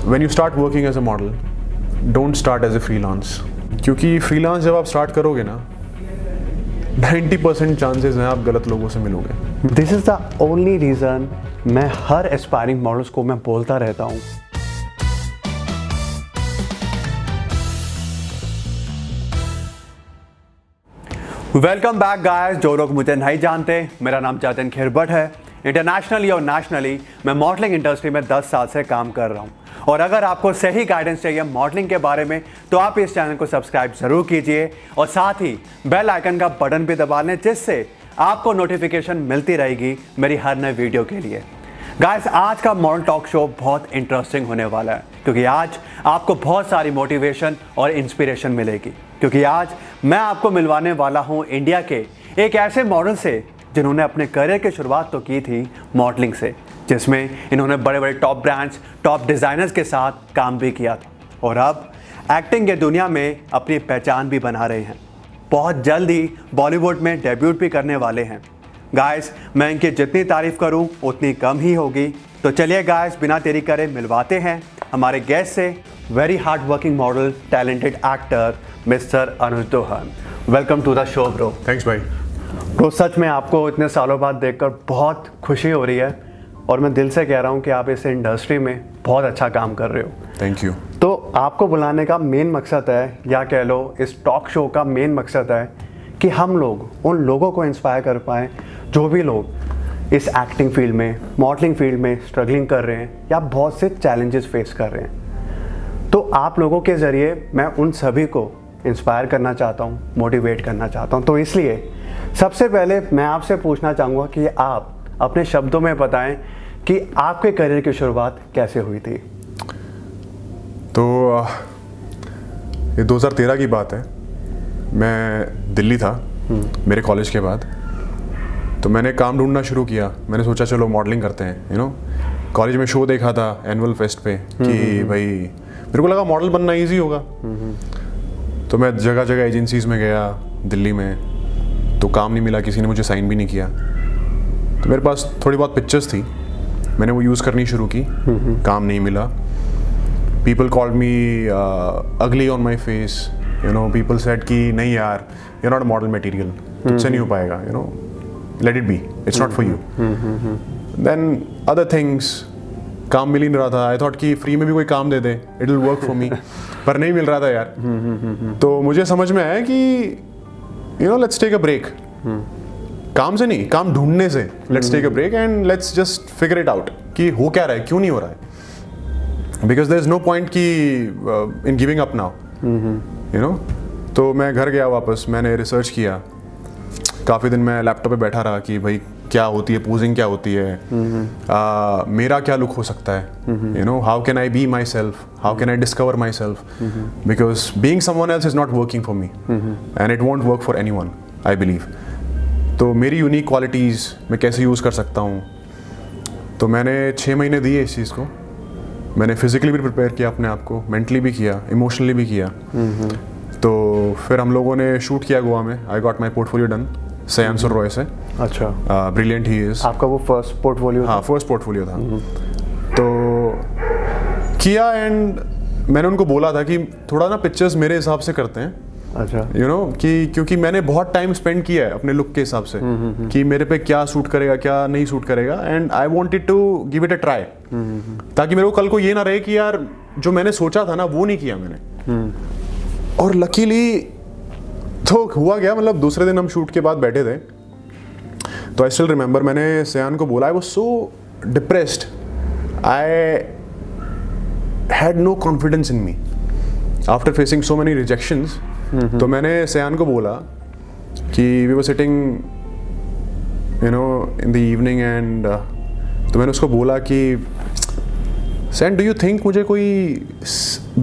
When you start working as a model, don't start as a freelance. क्योंकि freelance जब आप start करोगे ना 90% चांसेस हैं आप गलत लोगों से मिलोगे। This is the only reason मैं हर एस्पायरिंग मॉडल्स को मैं बोलता रहता हूँ। Welcome back guys. जो लोग मुझे नहीं जानते, मेरा नाम जतिन खिरबट है। इंटरनेशनली और नेशनली मैं मॉडलिंग इंडस्ट्री में 10 साल से काम कर रहा हूँ। और अगर आपको सही गाइडेंस चाहिए मॉडलिंग के बारे में तो आप इस चैनल को सब्सक्राइब ज़रूर कीजिए और साथ ही बेल आइकन का बटन भी दबा लें, जिससे आपको नोटिफिकेशन मिलती रहेगी मेरी हर नए वीडियो के लिए। गाइस, आज का मॉडल टॉक शो बहुत इंटरेस्टिंग होने वाला है, क्योंकि आज आपको बहुत सारी मोटिवेशन और इंस्पिरेशन मिलेगी। क्योंकि आज मैं आपको मिलवाने वाला हूं इंडिया के एक ऐसे मॉडल से जिन्होंने अपने करियर की शुरुआत तो की थी मॉडलिंग से, जिसमें इन्होंने बड़े बड़े टॉप ब्रांड्स, टॉप डिज़ाइनर्स के साथ काम भी किया था और अब एक्टिंग के दुनिया में अपनी पहचान भी बना रहे हैं। बहुत जल्द ही बॉलीवुड में डेब्यूट भी करने वाले हैं। गाइस, मैं इनकी जितनी तारीफ़ करूं उतनी कम ही होगी। तो चलिए गाइस, बिना देरी करे मिलवाते हैं हमारे गेस्ट से, very hard working model, talented actor mister Anuj Dohan. Welcome to the show bro. Thanks भाई। ब्रो, सच में आपको इतने सालों बाद देखकर बहुत खुशी हो रही है और मैं दिल से कह रहा हूँ कि आप इस इंडस्ट्री में बहुत अच्छा काम कर रहे हो। Thank you. तो आपको बुलाने का मेन मकसद है, या कह लो इस टॉक शो का मेन मकसद है कि हम लोग उन लोगों को इंस्पायर कर पाएँ जो भी लोग इस एक्टिंग फील्ड में, मॉडलिंग फील्ड में स्ट्रगलिंग कर रहे हैं या बहुत से चैलेंजेस फेस कर रहे हैं। तो आप लोगों के ज़रिए मैं उन सभी को इंस्पायर करना चाहता हूँ, मोटिवेट करना चाहता हूँ। तो इसलिए सबसे पहले मैं आपसे पूछना चाहूँगा कि आप अपने शब्दों में बताएं कि आपके करियर की शुरुआत कैसे हुई थी। तो ये 2013 की बात है। मैं दिल्ली था मेरे कॉलेज के बाद, तो मैंने काम ढूंढना शुरू किया। मैंने सोचा चलो मॉडलिंग करते हैं। कॉलेज में शो देखा था एनुअल फेस्ट पे कि भाई मेरे को लगा मॉडल बनना ईजी होगा। तो मैं जगह जगह एजेंसीज में गया दिल्ली में, तो काम नहीं मिला, किसी ने मुझे साइन भी नहीं किया। तो मेरे पास थोड़ी बहुत पिक्चर्स थी, मैंने वो यूज़ करनी शुरू की। काम नहीं मिला। पीपल कॉल्ड मी अगली on my face. People said कि नहीं यार, यू नॉट मॉडल मटेरियल, तुझसे नहीं हो पाएगा, let it be, it's not for you. Then other things, काम मिल ही नहीं रहा था। आई थॉट कि फ्री में भी कोई काम दे दे, it will work for me, पर नहीं मिल रहा था यार। तो मुझे समझ में आया कि लेट्स टेक अ ब्रेक। काम से नहीं, काम ढूंढने से let's take a break and let's just figure it out कि हो क्या रहा है, क्यों नहीं हो रहा है। Because there is no point कि इन गिविंग अप नाउ। तो मैं घर गया वापस, मैंने रिसर्च किया। काफ़ी दिन मैं लैपटॉप पे बैठा रहा कि भाई क्या होती है पोजिंग, क्या होती है, मेरा क्या लुक हो सकता है, how can I be my self, how can I discover my self, because being someone else is not working for me and it won't work for any one, I believe. तो मेरी unique qualities मैं कैसे use कर सकता हूँ। तो मैंने 6 महीने दिए इस चीज़ को। मैंने फिजिकली भी प्रिपेयर किया अपने आप को, मेंटली भी किया, इमोशनली भी किया। तो फिर हम लोगों ने शूट किया गोवा में। I got my portfolio done सयान रॉय से। अच्छा, ब्रिलियंट ही इज। आपका वो फर्स्ट पोर्टफोलियो? हाँ, फर्स्ट पोर्टफोलियो था। तो किया एंड मैंने उनको बोला था कि थोड़ा ना पिक्चर्स मेरे हिसाब से करते हैं। अच्छा, कि क्योंकि मैंने बहुत टाइम स्पेंड किया है अपने लुक के हिसाब से कि मेरे पे क्या सूट करेगा, क्या नहीं सूट करेगा, and I wanted to give it a try, ताकि मेरे को कल को ये ना रहे कि यार जो मैंने सोचा था ना वो नहीं किया मैंने। और लकीली तो हुआ गया, मतलब दूसरे दिन हम शूट के बाद बैठे थे, तो आई स्टिल रिमेंबर मैंने सयान को बोला, I was so depressed, I had no confidence in me after facing so many rejections. तो मैंने सयान को बोला कि we were sitting in the evening and तो मैंने उसको बोला कि सैन, डू यू थिंक मुझे कोई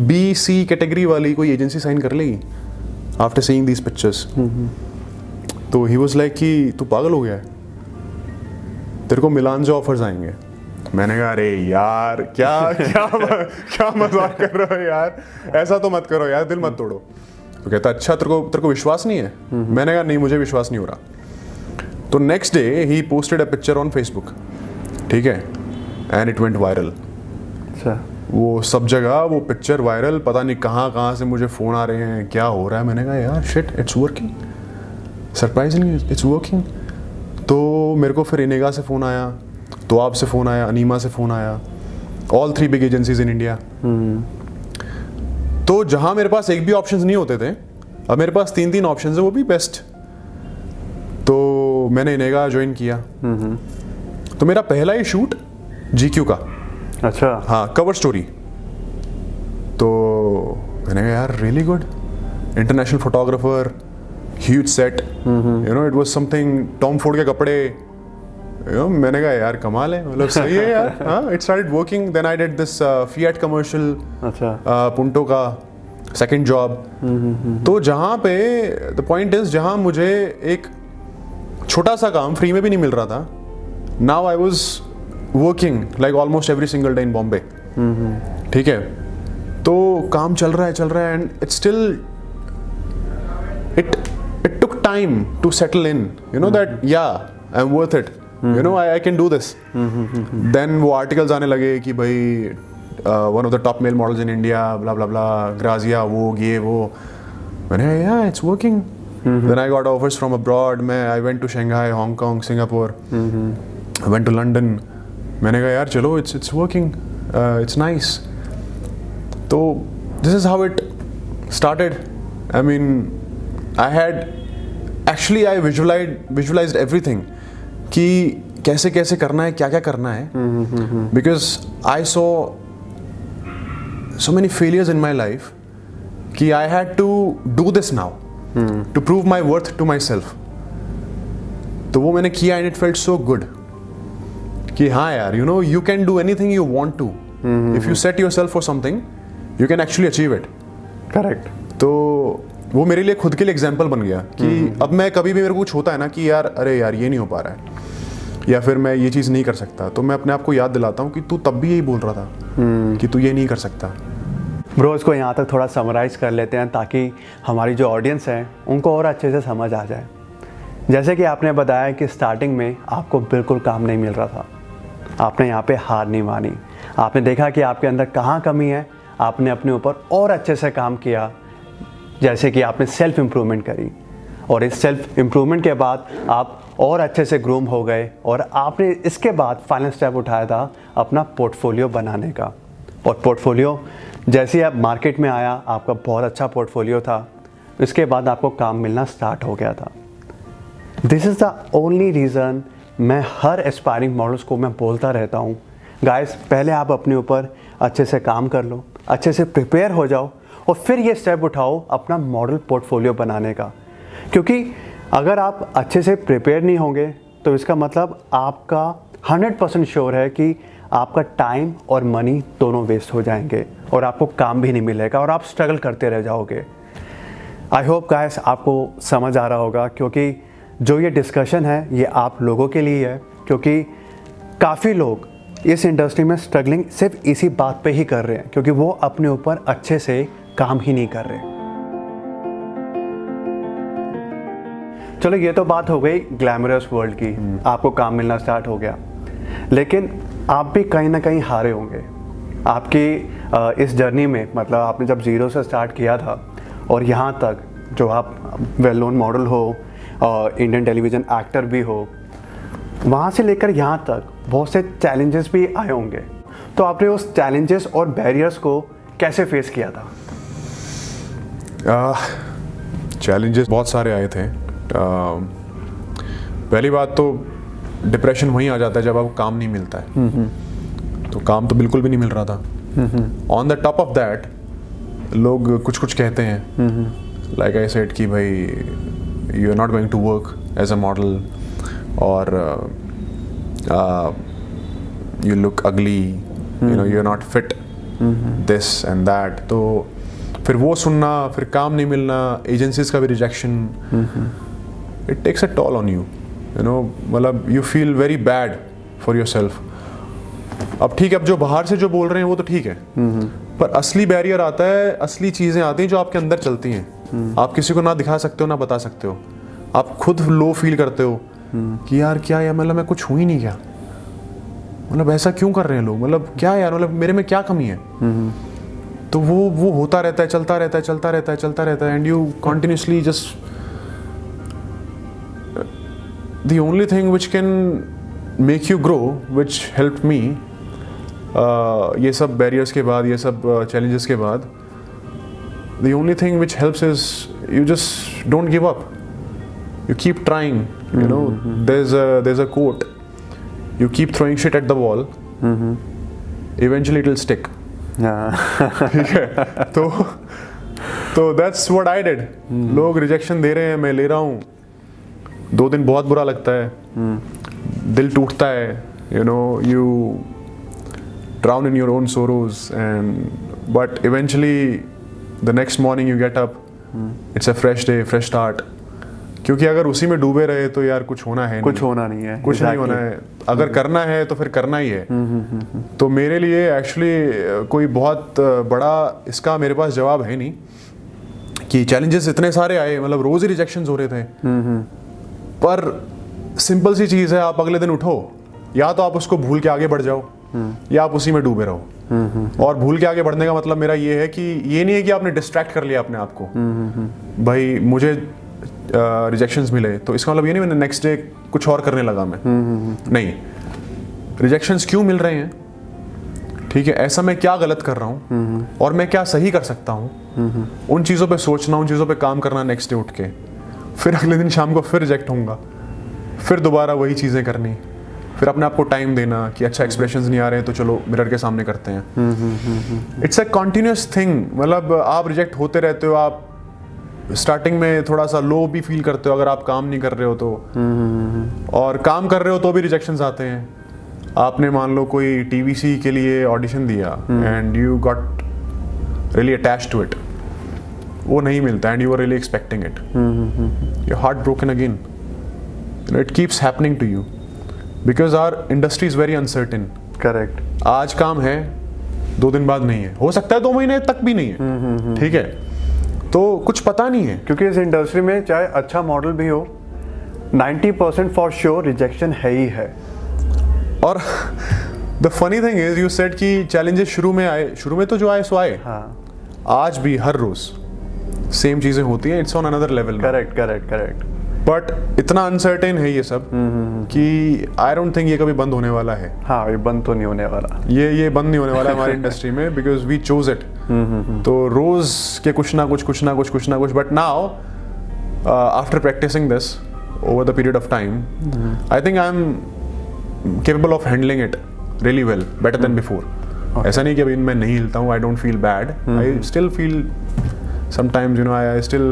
BC कैटेगरी वाली कोई एजेंसी साइन कर लेगी आफ्टर सीइंग दीज पिक्चर्स? तो ही वाज लाइक कि तू पागल हो गया है, तेरे को मिलान से ऑफर्स आएंगे। मैंने कहा अरे यार क्या क्या क्या मजाक कर रहे हो यार, ऐसा तो मत करो यार, दिल मत तोड़ो। तो कहता अच्छा तेरे को विश्वास नहीं है? मैंने कहा नहीं, मुझे विश्वास नहीं हो रहा। तो next day he posted a picture on Facebook, ठीक है, एंड इट वेंट वायरल। अच्छा, वो सब जगह वो पिक्चर वायरल, पता नहीं कहाँ कहाँ से मुझे फ़ोन आ रहे हैं, क्या हो रहा है। मैंने कहा यार shit, it's working, surprisingly it's working. तो मेरे को फिर इनेगा से फ़ोन आया, तो आपसे फ़ोन आया, अनीमा से फ़ोन आया, all 3 big agencies in India. तो जहाँ मेरे पास एक भी ऑप्शंस नहीं होते थे, अब मेरे पास 3 ऑप्शंस है, वो भी बेस्ट। तो मैंने इनेगा ज्वाइन किया। तो मेरा पहला ही शूट GQ का, अच्छा, हाँ, कवर स्टोरी। तो मैंने कहा यार really good, international photographer, huge set, you know, it was something, Tom Ford के कपड़े, यू नो। मैंने कहा यार कमाल है, मतलब सही है यार। हाँ, it started working. Then I did this Fiat commercial, अच्छा, पुंटो का सेकंड जॉब। तो जहाँ पे द पॉइंट इज, जहाँ मुझे एक छोटा सा काम फ्री में भी नहीं मिल रहा था, now I was working like almost every single day in Bombay. ठीक है, तो काम चल रहा है and it's still, it took time to settle in, you know, that yeah, I'm worth it, you know, I can do this. Then वो articles आने लगे कि भाई one of the top male models in India, blah blah blah, Grazia, वो ये वो। मैंने कहा yeah, it's working. Then I got offers from abroad. I went to Shanghai, Hong Kong, Singapore. I went to London. मैंने कहा यार चलो, it's working, it's nice. तो this is how it started. I mean, I visualized everything कि कैसे कैसे करना है, क्या क्या करना है, because I saw so many failures in my life कि I had to do this now to prove my worth to myself. तो वो मैंने किया and it felt so good कि हाँ यार, you know, you can do anything you want to. If you set yourself for something, you can actually achieve it. Correct. तो वो मेरे लिए खुद के लिए एग्जाम्पल बन गया कि अब मैं कभी भी, मेरे को कुछ होता है ना कि यार अरे यार ये नहीं हो पा रहा है, या फिर मैं ये चीज़ नहीं कर सकता, तो मैं अपने आप को याद दिलाता हूँ कि तू तब भी यही बोल रहा था कि तू ये नहीं कर सकता। ब्रो, इसको यहाँ तक थोड़ा समराइज़ कर लेते हैं ताकि हमारी जो ऑडियंस है उनको और अच्छे से समझ आ जाए। जैसे कि आपने बताया कि स्टार्टिंग में आपको बिल्कुल काम नहीं मिल रहा था, आपने यहाँ पे हार नहीं मानी, आपने देखा कि आपके अंदर कहाँ कमी है, आपने अपने ऊपर और अच्छे से काम किया, जैसे कि आपने सेल्फ इम्प्रूवमेंट करी, और इस सेल्फ इम्प्रूवमेंट के बाद आप और अच्छे से ग्रूम हो गए, और आपने इसके बाद फाइनल स्टेप उठाया था अपना पोर्टफोलियो बनाने का। और पोर्टफोलियो जैसे ही आप मार्केट में आया, आपका बहुत अच्छा पोर्टफोलियो था, इसके बाद आपको काम मिलना स्टार्ट हो गया था। This is the only reason मैं हर एस्पायरिंग मॉडल्स को मैं बोलता रहता हूँ, गाइस पहले आप अपने ऊपर अच्छे से काम कर लो, अच्छे से प्रिपेयर हो जाओ, और फिर ये स्टेप उठाओ अपना मॉडल पोर्टफोलियो बनाने का। क्योंकि अगर आप अच्छे से प्रिपेयर नहीं होंगे तो इसका मतलब आपका 100% श्योर है कि आपका टाइम और मनी दोनों वेस्ट हो जाएंगे, और आपको काम भी नहीं मिलेगा, और आप स्ट्रगल करते रह जाओगे। आई होप गाइस आपको समझ आ रहा होगा, क्योंकि जो ये डिस्कशन है ये आप लोगों के लिए है, क्योंकि काफ़ी लोग इस इंडस्ट्री में स्ट्रगलिंग सिर्फ इसी बात पे ही कर रहे हैं, क्योंकि वो अपने ऊपर अच्छे से काम ही नहीं कर रहे। चलो, ये तो बात हो गई ग्लैमरस वर्ल्ड की, आपको काम मिलना स्टार्ट हो गया, लेकिन आप भी कहीं ना कहीं हारे होंगे आपकी इस जर्नी में। मतलब आपने जब ज़ीरो से स्टार्ट किया था और यहाँ तक जो आप वेल नोन मॉडल हो, इंडियन टेलीविज़न एक्टर भी हो, वहाँ से लेकर यहाँ तक बहुत से चैलेंजेस भी आए होंगे। तो आपने उस चैलेंजेस और बैरियर्स को कैसे फेस किया था? चैलेंजेस बहुत सारे आए थे। पहली बात तो डिप्रेशन वहीं आ जाता है जब आपको काम नहीं मिलता है। तो काम तो बिल्कुल भी नहीं मिल रहा था। On the top of that लोग कुछ कुछ कहते हैं, लाइक आई सेड कि भाई you are not going to work as a model, और you look ugly, you know, you are not fit, this and that. तो फिर वो सुनना, फिर काम नहीं मिलना, एजेंसीज का भी rejection, it takes a toll on you, you know, मतलब you feel very bad for yourself. अब ठीक है, अब जो बाहर से जो बोल रहे हैं वो तो ठीक है, पर असली बैरियर आता है, असली चीज़ें आती हैं जो आपके अंदर चलती हैं। आप किसी को ना दिखा सकते हो, ना बता सकते हो, आप खुद लो फील करते हो कि यार क्या, या मतलब मैं कुछ हूँ ही नहीं क्या, मतलब ऐसा क्यों कर रहे हैं लोग, मतलब क्या यार, मतलब मेरे में क्या कमी है। तो वो होता रहता है, चलता रहता है, चलता रहता है, चलता रहता है, and you continuously just the only thing which can make you grow, which help me ये सब बैरियर्स के बाद, ये सब चैलेंजेस के बाद, the only thing which helps is you just don't give up, you keep trying, you know. There's a quote, you keep throwing shit at the wall, eventually it will stick. ठीक है, तो that's what I did. लोग rejection दे रहे हैं, मैं ले रहा हूँ, 2 दिन बहुत बुरा लगता है, दिल टूटता है, you know, you drown in your own sorrows, but eventually the next morning you get up, it's a fresh day, fresh start. क्योंकि अगर उसी में डूबे रहे तो यार कुछ होना है, कुछ होना नहीं है, कुछ नहीं होना है। अगर करना है तो फिर करना ही है। तो मेरे लिए एक्चुअली कोई बहुत बड़ा इसका मेरे पास जवाब है नहीं कि चैलेंजेस इतने सारे आए, मतलब रोज ही रिजेक्शंस हो रहे थे। पर सिंपल सी चीज़ है, आप अगले दिन उठो, या तो आप उसको भूल के आगे बढ़ जाओ, या आप उसी में डूबे रहो। और भूल के आगे बढ़ने का मतलब मेरा ये है कि ये नहीं है कि आपने डिस्ट्रैक्ट कर लिया अपने आप को, भाई मुझे रिजेक्शंस मिले तो इसका मतलब ये नहीं मैंने नेक्स्ट डे कुछ और करने लगा मैं। नहीं, रिजेक्शंस क्यों मिल रहे हैं, ठीक है, ऐसा मैं क्या गलत कर रहा हूँ और मैं क्या सही कर सकता हूँ, उन चीज़ों पे सोचना, उन चीज़ों पे काम करना नेक्स्ट डे उठ के। फिर अगले दिन शाम को फिर रिजेक्ट होऊंगा, फिर दोबारा वही चीज़ें करनी, फिर अपने आप को टाइम देना कि अच्छा एक्सप्रेशंस नहीं आ रहे हैं तो चलो मिरर के सामने करते हैं। इट्स अ कॉन्टिन्यूस थिंग, मतलब आप रिजेक्ट होते रहते हो, आप स्टार्टिंग में थोड़ा सा लो भी फील करते हो अगर आप काम नहीं कर रहे हो तो, और काम कर रहे हो तो भी रिजेक्शंस आते हैं। आपने मान लो कोई टीवीसी के लिए ऑडिशन दिया and you got really attached to it, वो नहीं मिलता and you are really expecting it, your heart broken again, it keeps happening to you because our industry is very uncertain. Correct, आज काम है, 2 दिन बाद नहीं है, हो सकता है 2 महीने तक भी नहीं है, ठीक है, तो कुछ पता नहीं है। क्योंकि इस इंडस्ट्री में चाहे अच्छा मॉडल भी हो, 90% फॉर श्योर रिजेक्शन है ही है। और the funny thing is you said कि चैलेंजेस शुरू में आए, शुरू में तो जो आए सो आए, आज भी हर रोज सेम चीजें होती हैं, it's on another level. Correct. But इतना अनसर्टेन है ये सब कि आई डोंट थिंक ये कभी बंद होने वाला है। हाँ, ये बंद तो नहीं होने वाला, ये बंद नहीं होने वाला हमारी इंडस्ट्री में, बिकॉज वी चोज इट। तो रोज के कुछ ना कुछ, but now after practicing this over the period of time, I think I am capable of handling it really well, better than before. ऐसा नहीं कि अभी मैं नहीं हिलता हूँ, I don't feel bad. I still feel sometimes, you know, I still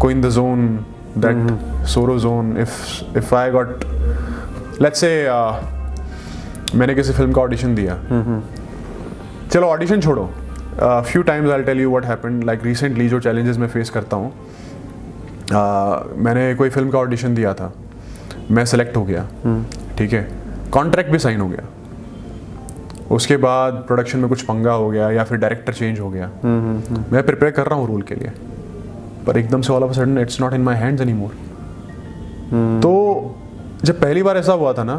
go in the zone, that sorrow zone. If I got, let's say, मैंने किसी फिल्म का ऑडिशन दिया, चलो ऑडिशन छोड़ो, few times I'll tell you what happened. Like recently जो challenges मैं face करता हूँ, मैंने कोई फिल्म का ऑडिशन दिया था, मैं सेलेक्ट हो गया, ठीक है, कॉन्ट्रैक्ट भी साइन हो गया, उसके बाद प्रोडक्शन में कुछ पंगा हो गया या फिर डायरेक्टर चेंज हो गया, मैं प्रिपेयर कर रहा हूँ रोल के लिए, पर एकदम से all of a sudden it's not in my hands anymore. तो जब पहली बार ऐसा हुआ था ना,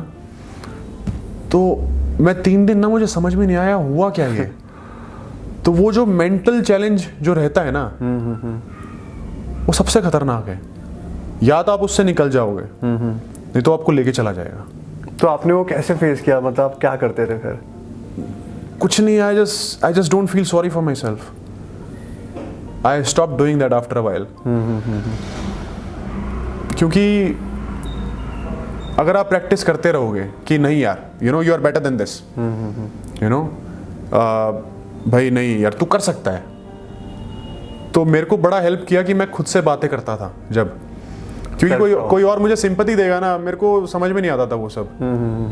तो मैं 3 दिन ना, मुझे समझ में नहीं आया हुआ क्या ये। तो वो जो मेंटल चैलेंज जो रहता है ना, वो सबसे खतरनाक है। या तो आप उससे निकल जाओगे, नहीं तो आपको लेके चला जाएगा। तो आपने वो कैसे फेस किया, मतलब आप क्या करते थे फिर? कुछ नहीं, I just don't feel sorry for my self, I stop doing that after a while. क्योंकि अगर आप प्रैक्टिस करते रहोगे कि नहीं यार, you know you are better than this, you know भाई नहीं यार तू कर सकता है, तो मेरे को बड़ा हेल्प किया कि मैं खुद से बातें करता था जब, क्योंकि कोई और मुझे सिंपैथी देगा ना, मेरे को समझ में नहीं आता था वो सब,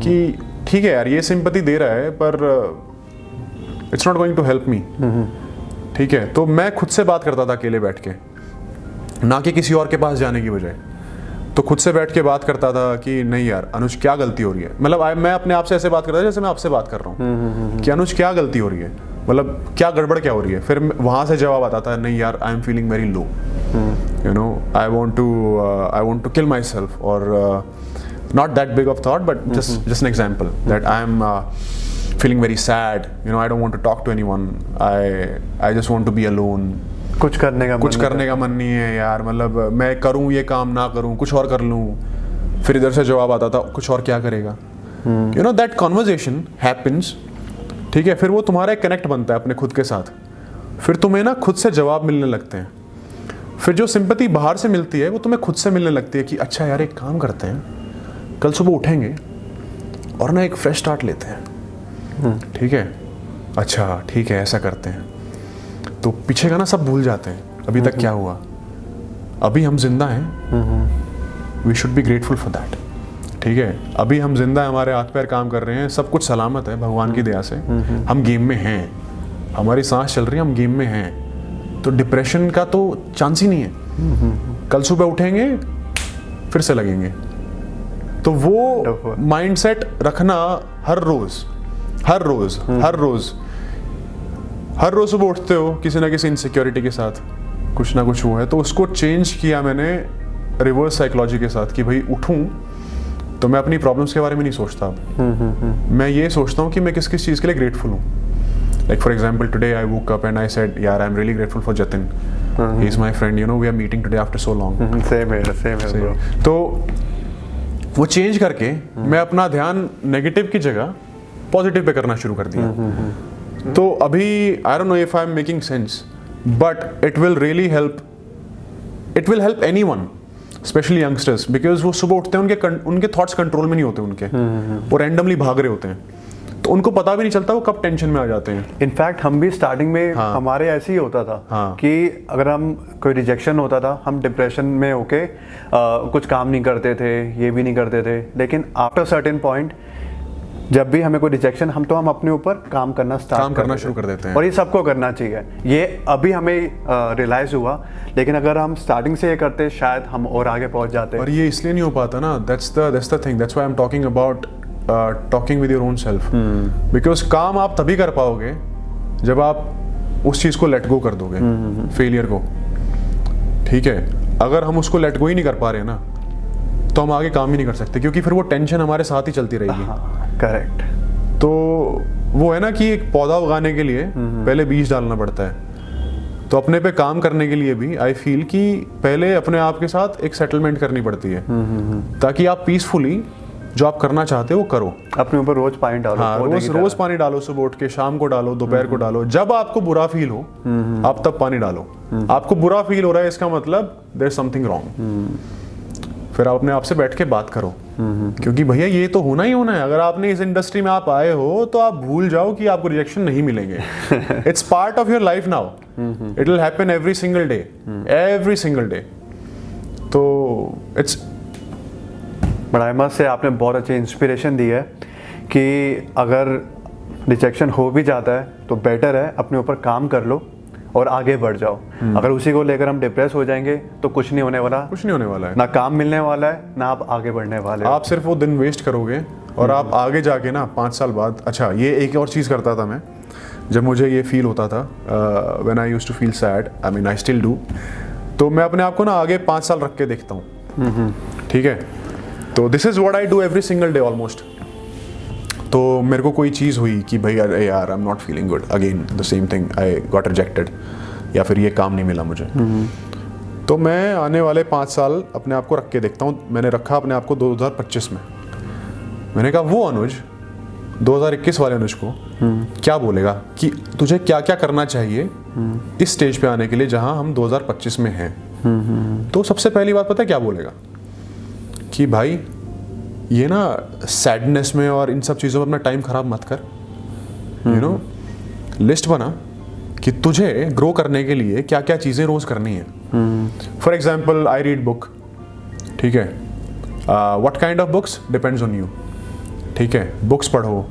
कि ठीक है यार ये सिंपैथी दे रहा है पर it's not going to help me, ठीक है। तो मैं खुद से बात करता था अकेले बैठ के, ना कि किसी और के पास जाने की बजाय। तो खुद से बैठ के बात करता था कि नहीं यार अनुज क्या गलती हो रही है, मतलब मैं अपने आप से ऐसे बात करता था जैसे मैं आपसे बात कर रहा हूँ, कि अनुज क्या गलती हो रही है, मतलब क्या गड़बड़ क्या हो रही है। फिर वहाँ से जवाब आता था, नहीं यार आई am feeling very low, you know, I want to kill myself, or not that big of thought, but just an example that I'm feeling very sad. You know, I don't want to talk to anyone. I just want to be alone. कुछ करने का मन नहीं है यार, मतलब मैं करूँ ये काम ना करूँ, कुछ और कर लूँ, फिर इधर से जवाब आता था कुछ और क्या करेगा. You know, that conversation happens. ठीक है, फिर वो तुम्हारा एक कनेक्ट बनता है अपने खुद के साथ, फिर तुम्हें ना खुद से जवाब मिलने लगते हैं. फिर जो सिंपैथी बाहर से मिलती है वो तुम्हें खुद से मिलने लगती है कि अच्छा यार एक काम करते हैं, कल सुबह उठेंगे और ना एक फ्रेश स्टार्ट लेते हैं. ठीक है, अच्छा ठीक है ऐसा करते हैं. तो पीछे का ना सब भूल जाते हैं, अभी तक क्या हुआ, अभी हम जिंदा हैं. We should be grateful for that. ठीक है, अभी हम जिंदा हैं, हमारे हाथ पैर काम कर रहे हैं, सब कुछ सलामत है भगवान की दया से. हम गेम में हैं, हमारी सांस चल रही है, हम गेम में हैं. तो डिप्रेशन का तो चांस ही नहीं है. कल सुबह उठेंगे फिर से लगेंगे. तो वो माइंडसेट रखना हर रोज सुबह उठते हो किसी ना किसी इनसिक्योरिटी के साथ, कुछ ना कुछ वो है, तो उसको चेंज किया मैंने रिवर्स साइकोलॉजी के साथ कि भाई उठूं तो मैं अपनी प्रॉब्लम्स के बारे में नहीं सोचता अब. मैं ये सोचता हूँ कि मैं किस किस चीज़ के लिए ग्रेटफुल हूँ. Like for example, today I woke up and I said, "Yeah, I'm really grateful for Jatin. He's my friend. You know, we are meeting today after so long." Same here, bro. तो वो change करके मैं अपना ध्यान negative की जगह positive pay करना शुरू कर दिया. तो अभी I don't know if I'm making sense, but it will really help. It will help anyone, especially youngsters, because वो सुबह उठते हैं उनके थॉट्स कंट्रोल में नहीं होते उनके, वो रैंडमली भाग रहे होते हैं, तो उनको पता भी नहीं चलता वो कब टेंशन में आ जाते हैं. इनफैक्ट हम भी स्टार्टिंग में हमारे ऐसे ही होता था कि अगर हम कोई रिजेक्शन होता था हम डिप्रेशन में होके कुछ काम नहीं करते थे, ये भी नहीं करते थे. लेकिन आफ्टर सर्टेन पॉइंट जब भी हमें कोई रिजेक्शन हम अपने ऊपर काम करना शुरू कर देते हैं. और ये सबको करना चाहिए. ये अभी हमें रियलाइज हुआ, लेकिन अगर हम स्टार्टिंग से ये करते शायद हम और आगे पहुंच जाते. और ये इसलिए नहीं हो पाता ना, that's the thing, that's why I'm talking about talking with your own self. Because काम आप तभी कर पाओगे जब आप उस चीज़ को लेट गो कर दोगे, फेलियर को. ठीक है, अगर हम उसको लेट गो ही नहीं कर पा रहे ना तो हम आगे काम ही नहीं कर सकते, क्योंकि फिर वो टेंशन हमारे साथ ही चलती रहेगी. करेक्ट. तो वो है ना कि एक पौधा उगाने के लिए पहले बीज डालना पड़ता है. तो अपने पे काम करने के लिए भी आई फील कि पहले अपने आप के साथ एक सेटलमेंट करनी पड़ती है, ताकि आप पीसफुली जो आप करना चाहते हो वो करो. अपने ऊपर रोज पानी डालो. हाँ, रोज पानी डालो, सुबह उठ के, शाम को डालो, दोपहर को डालो. जब आपको बुरा फील हो आप तब पानी डालो. आपको बुरा फील हो रहा है इसका मतलब देयर इज समथिंग रॉन्ग. फिर आप अपने आप से बैठ के बात करो, क्योंकि भैया ये तो होना ही होना है. अगर आपने इस इंडस्ट्री में आप आए हो तो आप भूल जाओ कि आपको रिजेक्शन नहीं मिलेंगे. It's part of your life now. It will happen every single day. तो it's but I must say आपने बहुत अच्छी इंस्पिरेशन दी है कि अगर रिजेक्शन हो भी जाता है तो बेटर है अपने ऊपर काम कर लो और आगे बढ़ जाओ. अगर उसी को लेकर हम डिप्रेस हो जाएंगे तो कुछ नहीं होने वाला है. ना काम मिलने वाला है, ना आप आगे बढ़ने वाले. आप सिर्फ वो दिन वेस्ट करोगे और आप आगे जाके ना 5 साल बाद. अच्छा, ये एक और चीज़ करता था मैं जब मुझे ये फील होता था, when I used to feel sad, I mean I still do. तो मैं अपने आप को ना आगे 5 साल रख के देखता हूँ. ठीक है, तो this is what I do every single day almost. तो मेरे को कोई चीज़ हुई कि भाई अरे यार I am not feeling good, again the same thing, I got rejected, या फिर ये काम नहीं मिला मुझे. तो मैं आने वाले 5 साल अपने आप को रख के देखता हूँ. मैंने रखा अपने आप को 2025 में. मैंने कहा वो अनुज 2021 वाले अनुज को क्या बोलेगा कि तुझे क्या क्या करना चाहिए इस स्टेज पे आने के लिए जहाँ हम 2025 में हैं. तो सबसे पहली बात पता है क्या बोलेगा कि भाई ये ना सैडनेस में और इन सब चीज़ों में अपना टाइम खराब मत कर. यू नो, लिस्ट बना कि तुझे ग्रो करने के लिए क्या क्या चीज़ें रोज़ करनी है. For example I read book. ठीक है, what kind of books depends on you. ठीक है, बुक्स पढ़ो,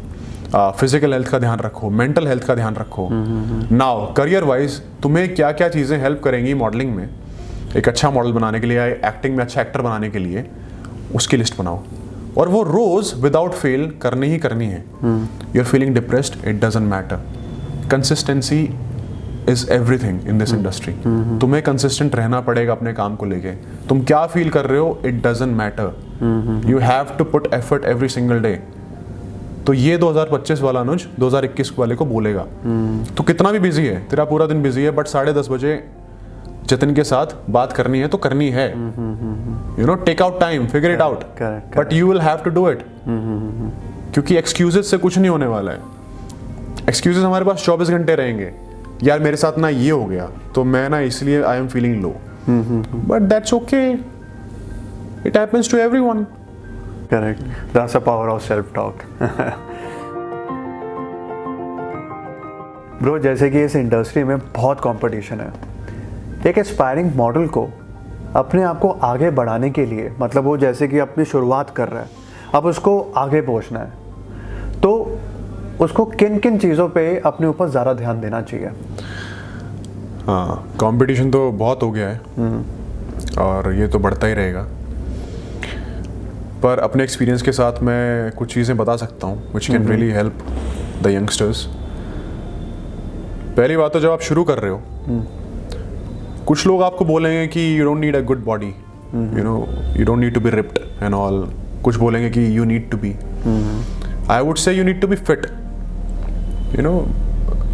फिजिकल हेल्थ का ध्यान रखो, मेंटल हेल्थ का ध्यान रखो. नाउ करियर वाइज तुम्हें क्या क्या चीज़ें हेल्प करेंगी मॉडलिंग में, एक अच्छा मॉडल बनाने के लिए, एक्टिंग में अच्छा एक्टर बनाने के लिए, उसकी लिस्ट बनाओ. और वो रोज विदाउट फेल करनी ही करनी है. You are feeling depressed, it doesn't matter. Consistency is everything in this industry. तुम्हें कंसिस्टेंट रहना पड़ेगा अपने काम को लेके. तुम क्या फील कर रहे हो, it doesn't matter. You have to put effort every single day. तो ये 2025 वाला अनुज 2021 वाले को बोलेगा। तो कितना भी बिजी है, तेरा पूरा दिन बिजी है, बट 10:30 बजे जतिन के साथ बात करनी है तो करनी है। You know, take out time, figure it out, but you will have to do it. क्योंकि एक्सक्यूजेस से कुछ नहीं होने वाला है। एक्सक्यूजेस हमारे पास 24 घंटे रहेंगे, यार मेरे साथ ना ये हो गया तो मैं ना इसलिए I am feeling low, but that's okay, it happens to everyone. Correct, that's the power of self talk. Bro, जैसे कि इस इंडस्ट्री में बहुत कंपटीशन है, एक एस्पायरिंग मॉडल को अपने आप को आगे बढ़ाने के लिए, मतलब वो जैसे कि अपनी शुरुआत कर रहा है, अब उसको आगे पहुंचना है, तो उसको किन किन चीज़ों पे अपने ऊपर ज़्यादा ध्यान देना चाहिए? हाँ, कंपटीशन तो बहुत हो गया है और ये तो बढ़ता ही रहेगा, पर अपने एक्सपीरियंस के साथ मैं कुछ चीज़ें बता सकता हूँ which can really help the youngsters. पहली बात तो जब आप शुरू कर रहे हो, कुछ लोग आपको बोलेंगे कि you don't need a good body, you know, you don't need to be ripped and all. कुछ बोलेंगे कि you need to be, I would say you need to be fit. You know,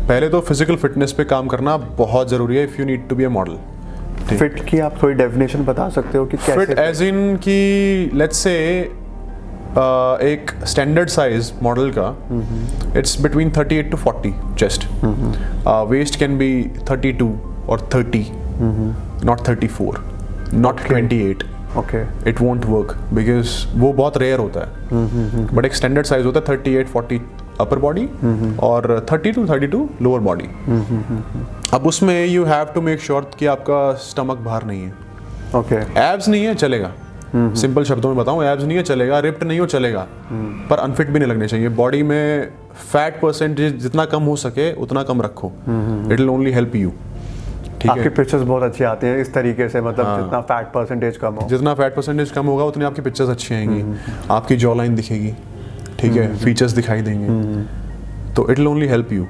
पहले तो फिजिकल फिटनेस पे काम करना बहुत ज़रूरी है if you need to be a model. Fit की आप थोड़ी डेफिनेशन बता सकते हो कि कैसे? फिट एज इन कि लेट्स से एक स्टैंडर्ड साइज मॉडल का it's between 38 to 40 chest, waist can be 32 और 30, not 34, not 28. Okay. It won't work because वो बहुत रेयर होता है, बट एक स्टैंडर्ड साइज होता है 38-40 अपर बॉडी और 30-32 लोअर बॉडी। अब उसमें you have to make sure कि आपका स्टमक बाहर नहीं है। Okay. एब्स नहीं है चलेगा, सिंपल शब्दों में बताऊं, एब्स नहीं है चलेगा, रिप्ड नहीं हो चलेगा, पर अनफिट भी नहीं लगने चाहिए। बॉडी में फैट परसेंटेज जितना कम हो सके उतना कम रखो, it will only help you. आपकी पिक्चर्स बहुत अच्छी आती हैं इस तरीके से, मतलब जितना फैट परसेंटेज कम हो, जितना फैट परसेंटेज कम होगा उतनी आपकी पिक्चर्स अच्छी आएंगी, आपकी जॉ लाइन दिखेगी, ठीक है, फीचर्स दिखाई देंगे, तो it will only help you.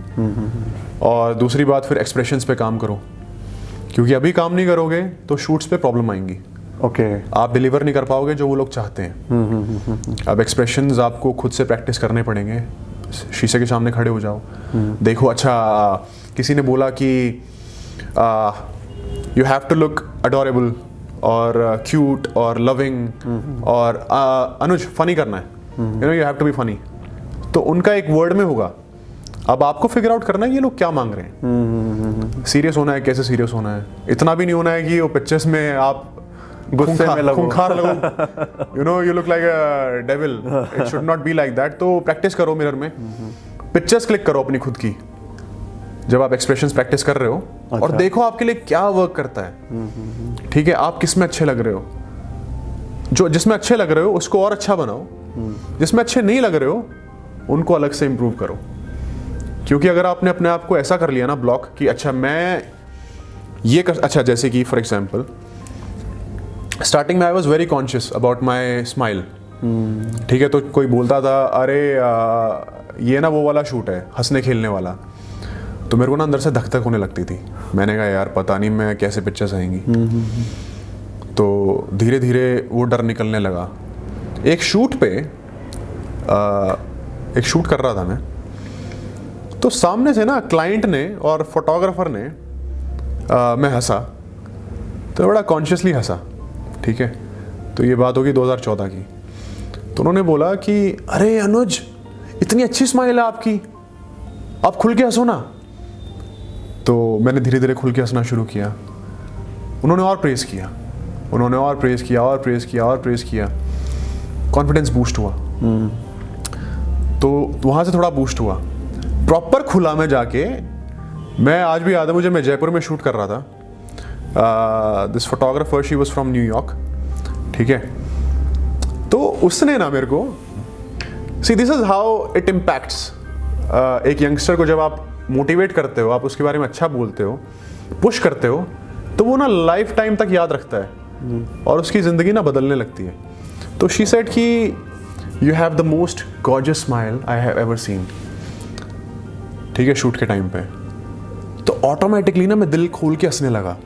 और दूसरी बात, फिर एक्सप्रेशंस पे काम करो, क्योंकि अभी काम नहीं करोगे तो शूट्स पे प्रॉब्लम आएंगी। ओके, आप डिलीवर नहीं कर पाओगे जो वो लोग चाहते हैं। अब एक्सप्रेशंस आपको खुद से प्रैक्टिस करने पड़ेंगे, शीशे के सामने खड़े हो जाओ, देखो, अच्छा किसी ने बोला कि you have to look adorable और cute और loving और अनुज फनी करना है, you know, you have to be funny, तो उनका एक वर्ड में होगा। अब आपको फिगर आउट करना है ये लोग क्या मांग रहे हैं। सीरियस होना है, कैसे सीरियस होना है, इतना भी नहीं होना है कि वो पिक्चर्स में आप गुस्से में लगो, खूंखार लगो, you know, you look like a devil, it should not be like that। तो प्रैक्टिस करो मिरर में, पिक्चर्स क्लिक करो अपनी खुद की जब आप एक्सप्रेशंस प्रैक्टिस कर रहे हो, और देखो आपके लिए क्या वर्क करता है, ठीक है, आप किस में अच्छे लग रहे हो, जो जिसमें अच्छे लग रहे हो उसको और अच्छा बनाओ, जिसमें अच्छे नहीं लग रहे हो उनको अलग से इम्प्रूव करो। क्योंकि अगर आपने अपने आप को ऐसा कर लिया ना ब्लॉक कि अच्छा मैं ये कर, अच्छा जैसे कि फॉर एग्जांपल स्टार्टिंग में I was very conscious about my smile, ठीक है, तो कोई बोलता था अरे ये ना वो वाला शूट है हंसने खेलने वाला, तो मेरे को ना अंदर से धक धक होने लगती थी। मैंने कहा यार पता नहीं मैं कैसे पिक्चर्स आएंगी, तो धीरे धीरे वो डर निकलने लगा। एक शूट पे एक शूट कर रहा था मैं, तो सामने से ना क्लाइंट ने और फोटोग्राफर ने मैं हंसा, तो बड़ा कॉन्शियसली हंसा, ठीक है, तो ये बात होगी 2014 की। तो उन्होंने बोला कि अरे अनुज इतनी अच्छी स्माइल है आपकी, आप खुल के हंसो ना। तो मैंने धीरे धीरे खुल के हंसना शुरू किया, उन्होंने और प्रेस किया, उन्होंने और प्रेस किया और प्रेस किया और प्रेस किया, कॉन्फिडेंस बूस्ट हुआ। तो वहाँ से थोड़ा बूस्ट हुआ, प्रॉपर खुला में जाके, मैं आज भी याद है मुझे, मैं जयपुर में शूट कर रहा था, this photographer she was from New York, ठीक है, तो उसने ना मेरे को, see this is how it impacts. एक यंगस्टर को जब आप मोटिवेट करते हो, आप उसके बारे में अच्छा बोलते हो, पुश करते हो, तो वो ना लाइफ टाइम तक याद रखता है और उसकी ज़िंदगी ना बदलने लगती है। तो शी सेड कि you have the most gorgeous smile I have ever seen, ठीक है, शूट के टाइम पे। तो ऑटोमेटिकली ना मैं दिल खोल के हंसने लगा,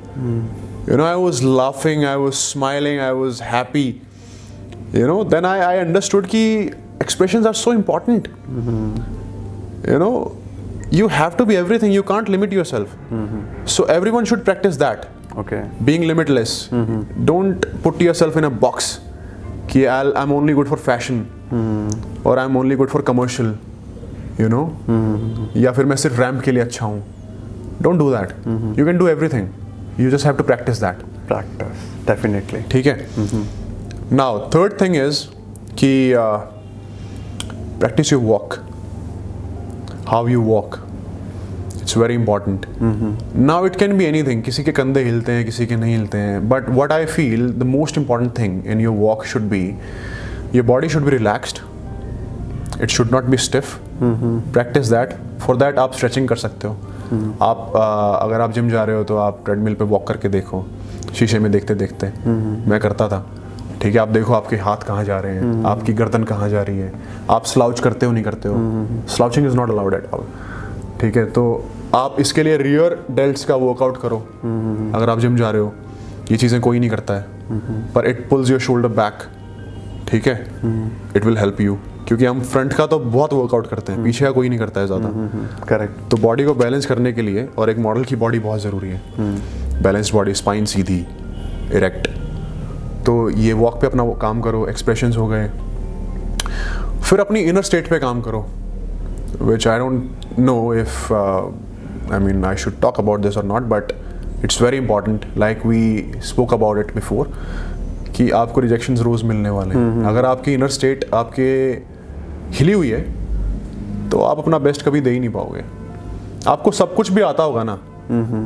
you know, I was laughing, I was smiling, I was happy, You know, then I understood कि expressions are so important. You know, you have to be everything. You can't limit yourself. So everyone should practice that. Okay. Being limitless. Don't put yourself in a box. कि I'm only good for fashion. Or I'm only good for commercial. You know? या फिर मैं सिर्फ ramp के लिए अच्छा हूँ. Don't do that. You can do everything. You just have to practice that. Practice. Definitely. ठीक है. Now third thing is कि practice your walk. How you walk. It's very important. Now it can be anything. किसी के कंधे हिलते हैं, किसी के नहीं हिलते हैं. But what I feel the most important thing in your walk should be your body should be relaxed. It should not be stiff. Practice that. For that आप stretching कर सकते हो. आप अगर आप जिम जा रहे हो तो आप ट्रेडमिल पे वॉक करके देखो, शीशे में देखते देखते. मैं करता था. ठीक है, आप देखो आपके हाथ कहाँ जा रहे हैं, आपकी गर्दन कहाँ जा रही है, आप स्लाउच करते हो नहीं करते हो. Slouching is not allowed at all. ठीक है, तो आप इसके लिए रियर डेल्ट्स का वर्कआउट करो. अगर आप जिम जा रहे हो, ये चीज़ें कोई नहीं करता है, पर it pools your shoulder back. ठीक है, इट विल हेल्प यू. क्योंकि हम फ्रंट का तो बहुत वर्कआउट करते हैं, पीछे का कोई नहीं करता है ज़्यादा. करेक्ट. तो बॉडी को बैलेंस करने के लिए, और एक मॉडल की बॉडी बहुत ज़रूरी है. बैलेंस्ड बॉडी, स्पाइन सीधी, इरेक्ट. तो ये वॉक पे अपना काम करो. एक्सप्रेशंस हो गए. फिर अपनी इनर स्टेट पे काम करो, which I don't know if I mean I should talk about this or not, but it's very important. Like we spoke about it before, कि आपको रिजेक्शंस रोज मिलने वाले हैं. अगर आपकी इनर स्टेट आपके हिली हुई है तो आप अपना बेस्ट कभी दे ही नहीं पाओगे. आपको सब कुछ भी आता होगा ना,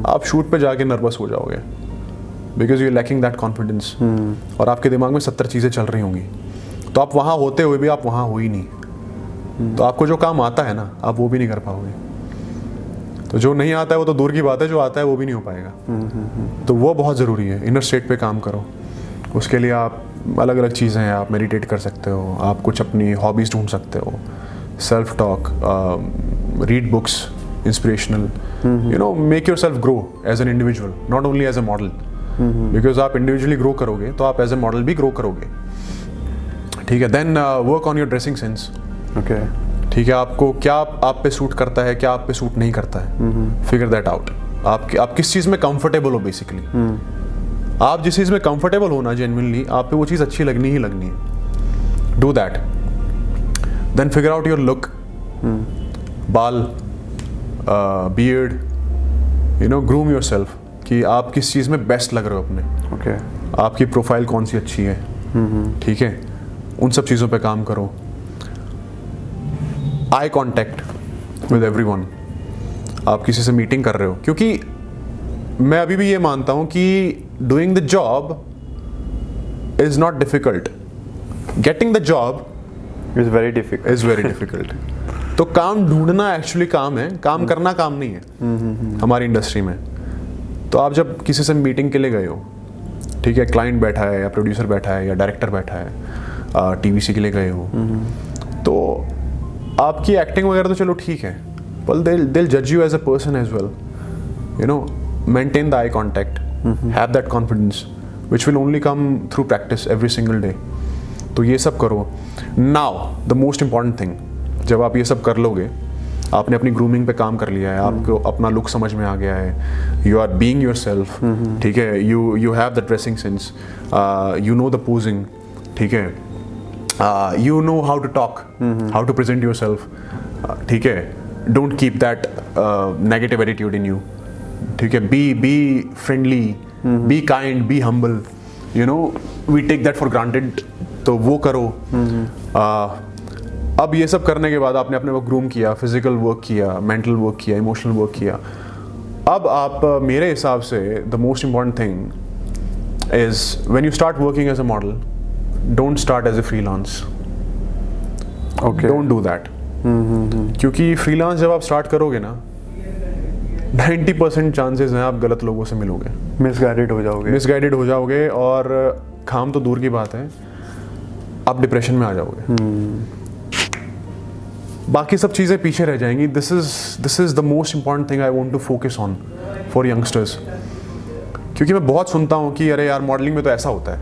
आप शूट पे जाके नर्वस हो जाओगे, because you lacking that confidence. और आपके दिमाग में 70 चीज़ें चल रही होंगी, तो आप वहाँ होते हुए भी आप वहाँ हो ही नहीं. तो आपको जो काम आता है ना, आप वो भी नहीं कर पाओगे. तो जो नहीं आता है वो तो दूर की बात है, जो आता है वो भी नहीं हो पाएगा. तो वो बहुत ज़रूरी है. इनर स्टेट पे काम करो. उसके लिए आप अलग अलग चीज़ें हैं. आप मेडिटेट कर सकते हो, आप कुछ अपनी हॉबीज़ ढूंढ सकते हो, self talk, read books, inspirational. You know, make your self grow as an individual, not only as a model. Because आप इंडिविजुअली ग्रो करोगे तो आप एज ए मॉडल भी ग्रो करोगे. ठीक है. Then work on your dressing sense. Okay. ठीक है, आपको क्या आप पे सूट करता है, क्या आप पे सूट नहीं करता है. Figure that out. आप किस चीज़ में कंफर्टेबल हो. बेसिकली आप जिस चीज़ में कंफर्टेबल हो ना, जेन्युइनली आप पे वो चीज़ अच्छी लगनी ही लगनी है. Do that. Then figure out your look. बाल, beard, you know, groom yourself, कि आप किस चीज़ में बेस्ट लग रहे हो अपने. ओके. आपकी प्रोफाइल कौन सी अच्छी है. ठीक है, उन सब चीज़ों पे काम करो. Eye contact with everyone. आप किसी से मीटिंग कर रहे हो, क्योंकि मैं अभी भी ये मानता हूँ कि doing the job is not difficult, getting the job is very difficult. तो काम ढूंढना एक्चुअली काम है, काम करना काम नहीं है हमारी इंडस्ट्री में. तो आप जब किसी से मीटिंग के लिए गए हो, ठीक है, क्लाइंट बैठा है या प्रोड्यूसर बैठा है या डायरेक्टर बैठा है, टीवीसी के लिए गए हो, तो आपकी एक्टिंग वगैरह तो चलो ठीक है, but they'll judge you as a person as well. You know, maintain the eye contact, have that confidence, which will only come through practice every single day. तो ये सब करो. Now the most important thing, जब आप ये सब कर लोगे, आपने अपनी ग्रूमिंग पे काम कर लिया है, आपको अपना लुक समझ में आ गया है, यू आर बीइंग योरसेल्फ. ठीक है, you have the dressing sense, you know the posing. ठीक है, you know how to talk, how to present yourself. ठीक है, don't keep that negative attitude in you. ठीक है, be friendly, be kind, be humble. You know, we take that for granted. तो वो करो. अब ये सब करने के बाद आपने अपने को ग्रूम किया, फिजिकल वर्क किया, मेंटल वर्क किया, इमोशनल वर्क किया. अब आप मेरे हिसाब से the most important thing is when you start working as a model, don't start as a freelance. Okay. Don't do that. क्योंकि freelance जब आप start करोगे ना, 90% चांसेस हैं आप गलत लोगों से मिलोगे, मिसगाइडेड हो जाओगे और काम तो दूर की बात है, आप डिप्रेशन में आ जाओगे. बाकी सब चीज़ें पीछे रह जाएंगी. This is the most important thing I want to focus on for youngsters. क्योंकि मैं बहुत सुनता हूँ कि अरे यार मॉडलिंग में तो ऐसा होता है.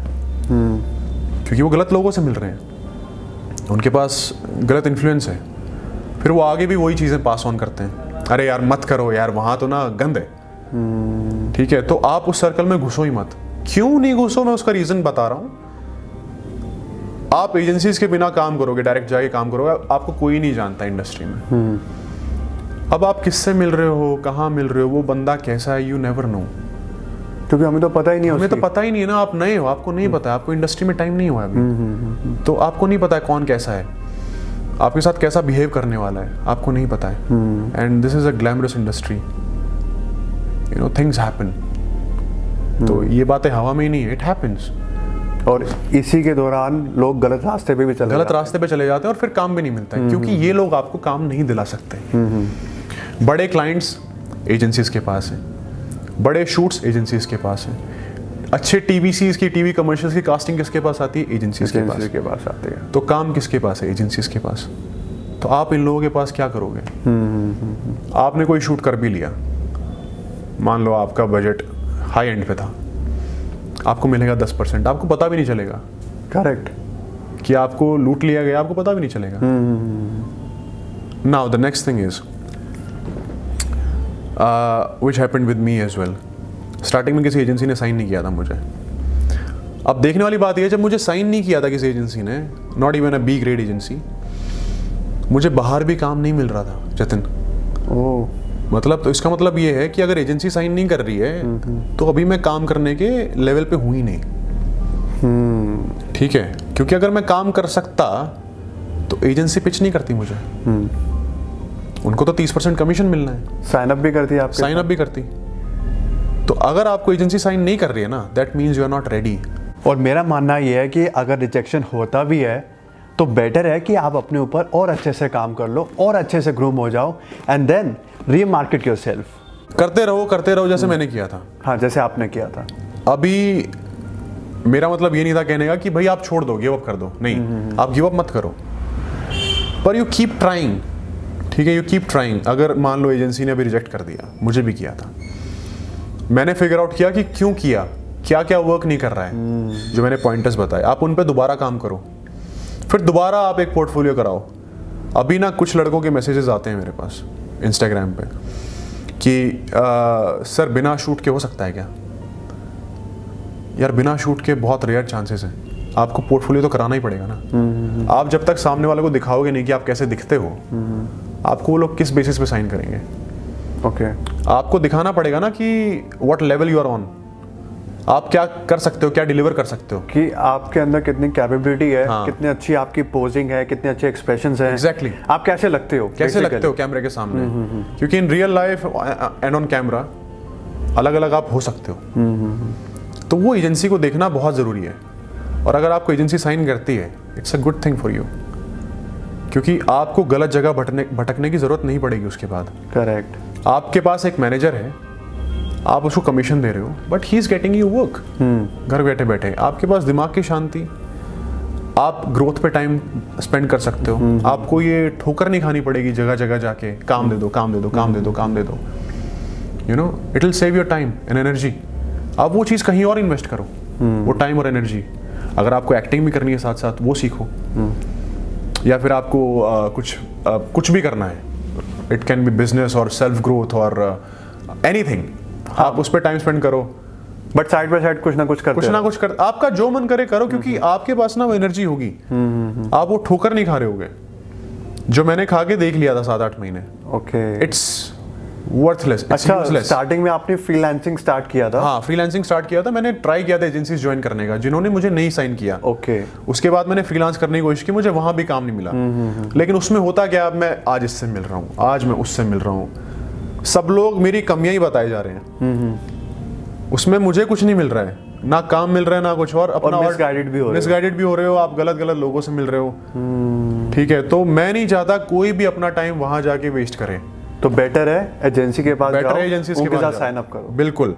क्योंकि वो गलत लोगों से मिल रहे हैं, उनके पास गलत इन्फ्लुएंस है, फिर वो आगे भी वही चीज़ें पास ऑन करते हैं। अरे यार मत करो यार, वहाँ तो ना गंद है, ठीक है, तो आप उस सर्कल में घुसो ही मत। क्यों नहीं घुसो, मैं उसका रीज़न बता रहा हूँ। आप एजेंसीज के बिना काम करोगे, डायरेक्ट जाके काम करोगे, आपको कोई नहीं जानता इंडस्ट्री में। अब आप किससे मिल रहे हो, कहाँ मिल रहे हो, वो बंदा कैसा है, यू नेवर नो, क्योंकि हमें तो पता ही नहीं है, हमें तो पता ही नहीं है ना। आप नए हो, आपको नहीं पता है, आपको इंडस्ट्री में टाइम नहीं हुआ है अभी, तो आपको नहीं पता है कौन कैसा है, आपके साथ कैसा बिहेव करने वाला है, आपको नहीं पता है। And this is a glamorous industry, you know, things happen. तो ये बातें हवा में ही नहीं है, इट हैपेंस। और इसी के दौरान लोग गलत रास्ते पे भी चले गलत रास्ते पे चले जाते हैं और फिर काम भी नहीं मिलता है, क्योंकि ये लोग आपको काम नहीं दिला सकते। बड़े क्लाइंट्स एजेंसीज के पास है, बड़े शूट्स एजेंसीज के पास है, अच्छे टीवीसीज की, टीवी कमर्शियल्स की कास्टिंग किसके पास आती है, एजेंसीज के पास आती है। तो काम किसके पास है, एजेंसीज के पास। तो आप इन लोगों के पास क्या करोगे? आपने कोई शूट कर भी लिया, मान लो आपका बजट हाई एंड पे था, आपको मिलेगा 10%, आपको पता भी नहीं चलेगा। करेक्ट, कि आपको लूट लिया गया, आपको पता भी नहीं चलेगा। Now the next thing is which happened with me as well. Starting में किसी एजेंसी ने साइन नहीं किया था मुझे। अब देखने वाली बात यह है, जब मुझे साइन नहीं किया था किसी एजेंसी ने, not even a B grade agency, मुझे बाहर भी काम नहीं मिल रहा था जतिन। ओह, मतलब तो इसका मतलब ये है कि अगर एजेंसी साइन नहीं कर रही है तो अभी मैं काम करने के लेवल पे हूं ही नहीं। ठीक है, क्योंकि अगर मैं काम कर सकता तो एजेंसी पिच नहीं करती मुझे। उनको तो 30% कमीशन मिलना है। साइन अप भी करती है, आप साइन अप भी करती। तो अगर आपको एजेंसी साइन नहीं कर रही है ना, that means you are not ready. और मेरा मानना ये है कि अगर रिजेक्शन होता भी है तो बेटर है कि आप अपने ऊपर और अच्छे से काम कर लो और अच्छे से ग्रूम हो जाओ, एंड देन रीमार्केट योरसेल्फ। करते रहो जैसे मैंने किया था। हाँ, जैसे आपने किया था। अभी मेरा मतलब ये नहीं था कहने का कि भाई आप छोड़ दो, गिव अप कर दो, नहीं, आप गिव अप मत करो, पर यू कीप ट्राइंग। ठीक है, यू कीप ट्राइंग। अगर मान लो एजेंसी ने अभी रिजेक्ट कर दिया, मुझे भी किया था, मैंने फिगर आउट किया कि क्यों किया, क्या क्या वर्क नहीं कर रहा है, जो मैंने पॉइंटर्स बताए, आप उन पे दोबारा काम करो, फिर दोबारा आप एक पोर्टफोलियो कराओ। अभी ना कुछ लड़कों के मैसेजेस आते हैं मेरे पास इंस्टाग्राम पे कि सर बिना शूट के हो सकता है क्या? यार बिना शूट के बहुत रेयर चांसेस हैं, आपको पोर्टफोलियो तो कराना ही पड़ेगा ना। आप जब तक सामने वाले को दिखाओगे नहीं कि आप कैसे दिखते हो, आपको वो लोग किस बेसिस पे साइन करेंगे? ओके, आपको दिखाना पड़ेगा ना कि what level you are on, आप क्या कर सकते हो, क्या डिलीवर कर सकते हो, कि आपके अंदर कितनी कैपेबिलिटी है, हाँ। कितनी अच्छी आपकी पोजिंग है, कितने अच्छे एक्सप्रेशंस हैं, Exactly. आप कैसे लगते हो, कैसे लगते हो कैमरे के सामने। क्योंकि in real life and on camera अलग अलग आप हो सकते हो। तो वो एजेंसी को देखना बहुत ज़रूरी है। और अगर आपको एजेंसी साइन करती है, it's a good thing for you, क्योंकि आपको गलत जगह भटकने की ज़रूरत नहीं पड़ेगी उसके बाद। करेक्ट। आपके पास एक मैनेजर है, आप उसको कमीशन दे रहे हो, but he is getting you work घर बैठे बैठे। आपके पास दिमाग की शांति, आप ग्रोथ पे टाइम स्पेंड कर सकते हो। आपको ये ठोकर नहीं खानी पड़ेगी जगह जगह जाके, काम दे दो, काम दे दो, काम दे दो, काम दे दो। You know, it will save your time and energy. आप वो चीज़ कहीं और इन्वेस्ट करो, वो टाइम और एनर्जी। अगर आपको एक्टिंग भी करनी है साथ साथ, वो सीखो। या फिर आपको कुछ भी करना है, इट कैन बी बिजनेस और सेल्फ ग्रोथ और एनीथिंग, आप उस पर टाइम स्पेंड करो। बट साइड बाय साइड कुछ ना कुछ कर, आपका जो मन करे करो, क्योंकि आपके पास ना वो एनर्जी होगी। आप वो ठोकर नहीं खा रहे होगे, जो मैंने खा के देख लिया था 7-8 महीने। Okay, it's worthless. अच्छा, स्टार्टिंग में आपने फ्रीलांसिंग स्टार्ट किया था? हाँ, फ्रीलांसिंग स्टार्ट किया था मैंने। ट्राई किया था एजेंसीज ज्वाइन करने का, जिन्होंने मुझे नहीं साइन किया। ओके। उसके बाद मैंने फ्रीलांस करने की कोशिश की, मुझे वहां भी काम नहीं मिला। लेकिन उसमें होता क्या, अब मैं आज इससे मिल रहा हूँ, आज मैं उससे मिल रहा हूँ, सब लोग मेरी कमियां ही बताए जा रहे हैं। उसमें मुझे कुछ नहीं मिल रहा है, ना काम मिल रहा है ना कुछ, और अपना मिसगाइडेड भी हो रहे हो आप, गलत गलत लोगों से मिल रहे हो। ठीक है, तो मैं नहीं चाहता कोई भी अपना टाइम वहां जाके वेस्ट करे। तो बेटर है एजेंसी के पास जाओ, एजेंसी उनके साथ साइन अप करो। बिल्कुल,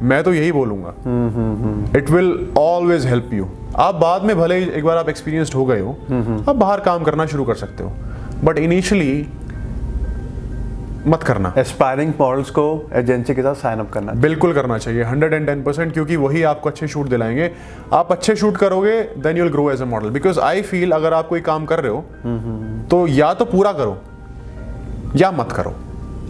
मैं तो यही बोलूंगा। It will always help you. आप बाद में भले एक बार आप एक्सपीरियंस्ड हो गए हो, आप बाहर काम करना शुरू कर सकते हो, बट इनिशियली मत करना। एस्पायरिंग मॉडल्स को एजेंसी के साथ साइन अप करना बिल्कुल करना चाहिए 110%, क्योंकि वही आपको अच्छे शूट दिलाएंगे। आप अच्छे शूट करोगे then you will grow as a model. Because I feel अगर आप कोई काम कर रहे हो तो या तो पूरा करो या मत करो।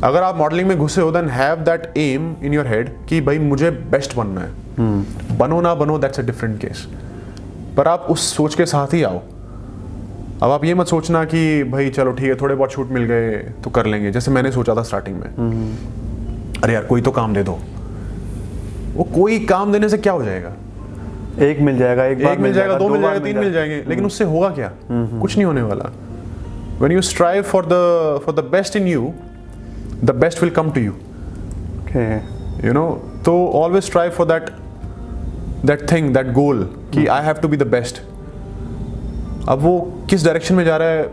अगर आप मॉडलिंग में घुसे हो then have that aim in your head कि भाई मुझे बेस्ट बनना है। बनो ना बनो दैट्स अ डिफरेंट केस, पर आप उस सोच के साथ ही आओ। अब आप ये मत सोचना कि भाई चलो ठीक है थोड़े बहुत शूट मिल गए तो कर लेंगे, जैसे मैंने सोचा था स्टार्टिंग में। अरे यार कोई तो काम दे दो। वो कोई काम देने से क्या हो जाएगा? एक मिल जाएगा, एक मिल जाएगा, दो मिल जाएगा, तीन मिल जाएंगे, लेकिन उससे होगा क्या? कुछ नहीं होने वाला। When you strive for the best in you, the best will come to you. Okay. You know, तो always strive for that thing, that goal कि I have to be the best. अब वो किस डायरेक्शन में जा रहा है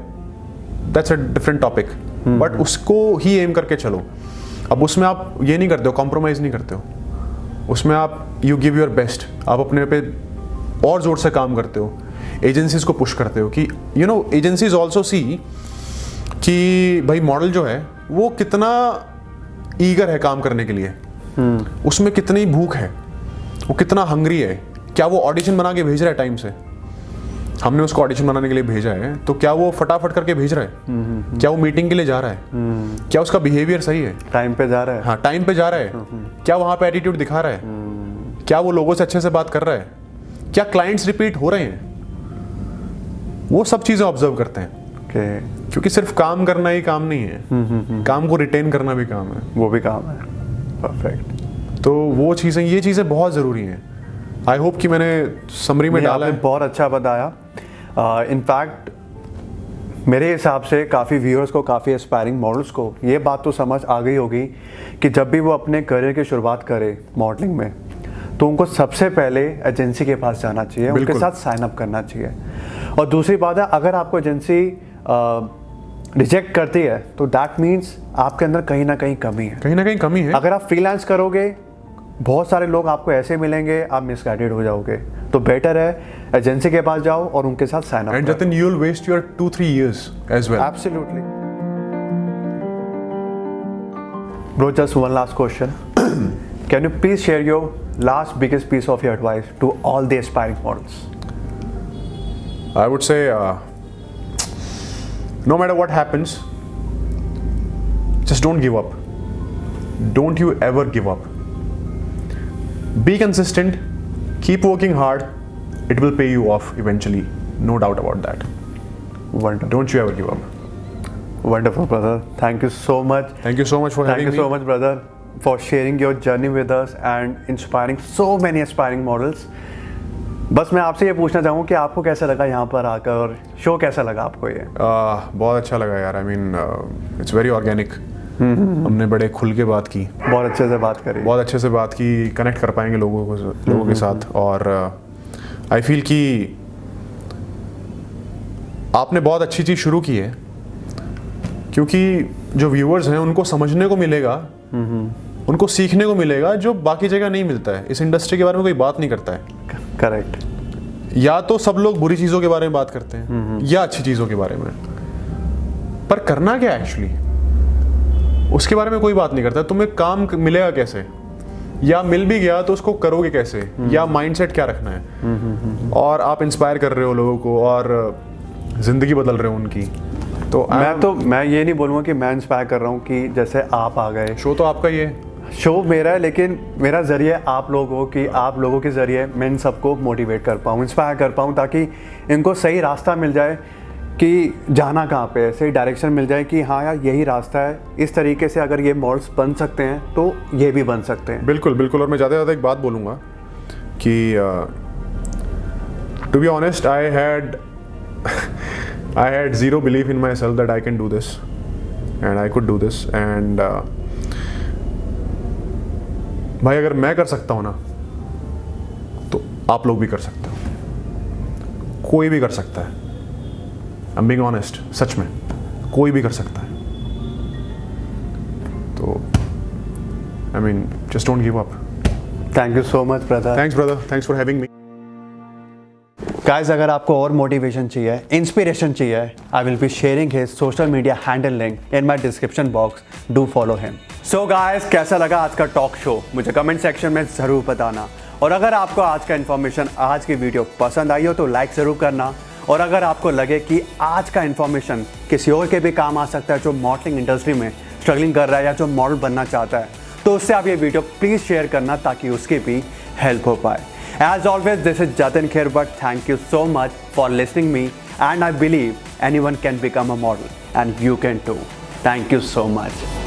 that's a different topic, but उसको ही एम करके चलो। अब उसमें आप ये नहीं करते हो, कॉम्प्रोमाइज़ नहीं करते हो, उसमें आप यू गिव योर बेस्ट। आप अपने पे और ज़ोर से काम करते हो, एजेंसीज को पुश करते हो कि you know agencies also see कि भाई मॉडल जो है वो कितना ईगर है काम करने के लिए, उसमें कितनी भूख है, वो कितना हंग्री है। क्या वो ऑडिशन बना के भेज रहा है टाइम से? हमने उसको ऑडिशन बनाने के लिए भेजा है तो क्या वो फटाफट करके भेज रहा है? क्या वो मीटिंग के लिए जा रहा है? क्या उसका बिहेवियर सही है? टाइम पे जा रहा है? हाँ टाइम पे जा रहा है। क्या वहाँ पे एटीट्यूड दिखा रहा है? क्या वो लोगों से अच्छे से बात कर रहा है? क्या क्लाइंट्स रिपीट हो रहे हैं? वो सब चीज़ें ऑब्जर्व करते हैं। क्योंकि सिर्फ काम करना ही काम नहीं है, काम को रिटेन करना भी काम है। वो भी काम है। परफेक्ट। तो वो चीज़ें, ये चीज़ें बहुत ज़रूरी हैं। आई होप कि मैंने समरी में डाला है। बहुत अच्छा बताया। इनफैक्ट मेरे हिसाब से काफ़ी व्यूअर्स को, काफ़ी एस्पायरिंग मॉडल्स को ये बात तो समझ आ गई होगी कि जब भी वो अपने करियर की शुरुआत करे मॉडलिंग में तो उनको सबसे पहले एजेंसी के पास जाना चाहिए, उनके साथ साइन अप करना चाहिए। और दूसरी बात है, अगर आपको एजेंसी रिजेक्ट करती है तो दैट मीन्स आपके अंदर कहीं ना कहीं कमी है, कहीं ना कहीं कमी है। अगर आप फ्रीलांस करोगे बहुत सारे लोग आपको ऐसे मिलेंगे, आप मिसगाइडेड हो जाओगे। तो बेटर है एजेंसी के पास जाओ और उनके साथ sign up and Jatin you will waste your 2-3 years as well. Absolutely. Bro, just one last question. Can you please share your last biggest piece of your advice to all the aspiring models? I would say no matter what happens, just don't give up. Don't you ever give up. Be consistent, keep working hard, it will pay you off eventually, no doubt about that. Wonderful. Don't you ever give up. Wonderful, brother. Thank you so much. Thank you so much for having me. Thank you so much, brother, for sharing your journey with us and inspiring so many aspiring models. बस मैं आपसे ये पूछना चाहूँ कि आपको कैसा लगा यहाँ पर आकर, और शो कैसा लगा आपको ये? बहुत अच्छा लगा यार। I mean it's very organic. हमने बड़े खुल के बात की, बहुत अच्छे से बात करी, बहुत अच्छे से बात की, कनेक्ट कर पाएंगे लोगों के साथ। और आई फील कि आपने बहुत अच्छी चीज़ शुरू की है, क्योंकि जो व्यूअर्स हैं उनको समझने को मिलेगा, उनको सीखने को मिलेगा जो बाकी जगह नहीं मिलता है। इस इंडस्ट्री के बारे में कोई बात नहीं करता है। करेक्ट। या तो सब लोग बुरी चीज़ों के बारे में बात करते हैं या अच्छी चीज़ों के बारे में, पर करना क्या एक्चुअली उसके बारे में कोई बात नहीं करता। तुम्हें काम मिलेगा कैसे, या मिल भी गया तो उसको करोगे कैसे, या माइंडसेट क्या रखना है। और आप इंस्पायर कर रहे हो लोगों को और जिंदगी बदल रहे हो उनकी। तो मैं ये नहीं बोलूँगा कि मैं इंस्पायर कर रहा हूँ कि जैसे आप आ गए। शो तो आपका ही है, शो मेरा है, लेकिन मेरा जरिए आप लोग हो कि आप लोगों के ज़रिए मैं इन सबको मोटिवेट कर पाऊँ, इंस्पायर कर पाऊँ, ताकि इनको सही रास्ता मिल जाए कि जाना कहाँ पे है, सही डायरेक्शन मिल जाए कि हाँ यार यही रास्ता है। इस तरीके से अगर ये मॉडल्स बन सकते हैं तो ये भी बन सकते हैं। बिल्कुल बिल्कुल। और मैं ज़्यादा से ज़्यादा एक बात बोलूँगा कि to be honest I had zero belief in myself that I can do this and I could do this and भाई अगर मैं कर सकता हूँ ना तो आप लोग भी कर सकते हो, कोई भी कर सकता है। I'm being honest, सच में कोई भी कर सकता है। तो I mean just don't give up. Thank you so much, brother. Thanks brother, thanks for having me. Guys अगर आपको और मोटिवेशन चाहिए, इंस्पिरेशन चाहिए, I will be sharing his social media handle link in my description box, do follow him. So guys कैसा लगा आज का talk show मुझे कमेंट सेक्शन में ज़रूर बताना। और अगर आपको आज का इन्फॉर्मेशन, आज की वीडियो पसंद आई हो तो लाइक ज़रूर करना। और अगर आपको लगे कि आज का इन्फॉर्मेशन किसी और के भी काम आ सकता है जो मॉडलिंग इंडस्ट्री में स्ट्रगलिंग कर रहा है या जो मॉडल बनना चाहता है, तो उससे आप ये वीडियो प्लीज़ शेयर करना ताकि उसकी भी हेल्प हो पाए। As always, this is Jatin Kher, but thank you so much for listening me, and I believe anyone can become a model and you can too. Thank you so much.